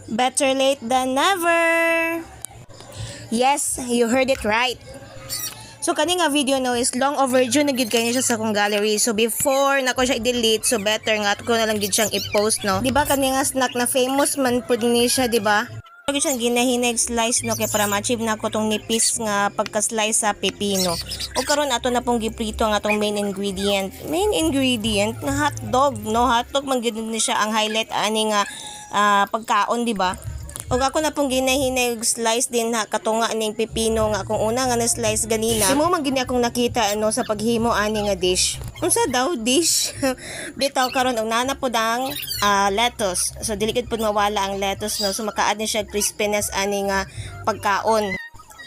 Better late than never. Yes, you heard it right. So kani nga video no is long overdue na gid kay siya sa akong gallery. So before nako siya i-delete, so better nga ko na lang gid siyang i-post no. Di ba kani nga snack na famous man pud ni siya, di ba? Lagi siyang ginahinag slice no kay para ma-achieve na ko tong nipis nga pagka-slice sa pepino. O karon ato na pong giprito nga tong main ingredient. Main ingredient na hotdog no. Hotdog man gid ni siya ang highlight ani nga pagkaon, di ba? O ako na pong ginahinag slice din ha katunga ning pepino nga akong una nga na slice ganina. Imo man gini akong nakita ano sa paghimo ani nga dish. Unsa daw dish? Bitaw karon og nana pod ang lettuce. So dili gid pod mawala ang lettuce no. So maka-add ni siya crispiness ani nga pagkaon.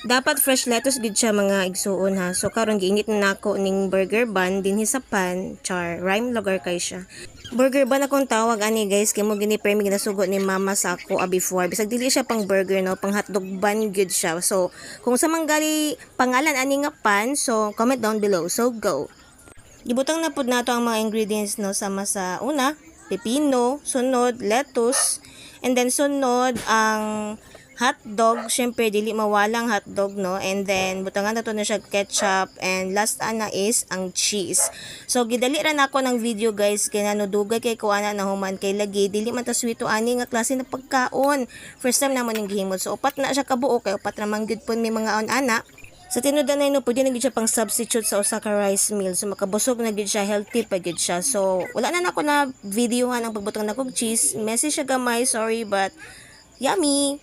Dapat fresh lettuce gid siya mga igsuon ha. So karon giinit na nako ning burger bun dinhi sa pan, char. Rhyme lugar kay siya. Burger bun akong tawag ani guys kay mo gini premi ginasugo ni mama sa ako before. Bisag dili siya pang burger no, pang hotdog bun gid siya. So kung sa manggali pangalan ani nga pan, so comment down below. So go. Gibutang na pud nato ang mga ingredients no sama sa una, pepino, sunod lettuce, and then sunod ang hotdog. Syempre dili mawalang hotdog no, and then butangan na to na siya ketchup, and last ana is ang cheese. So gidali ra nako ng video guys kay nanudugay kay kuana na human kay lagi dili man ta sweeto ani nga klase na pagkaon. First time naman ning gihimot, so upat na siya kabuo kay upat ra man gyud pud may mga ana. Sa tinudan na no, pwede na gid siya pang substitute sa usa ka rice meal. So makabusog na gid siya, healthy pa gid siya. So wala na nako na videohan ang pagbutang nakog cheese. Messy siya gamay, sorry but yummy.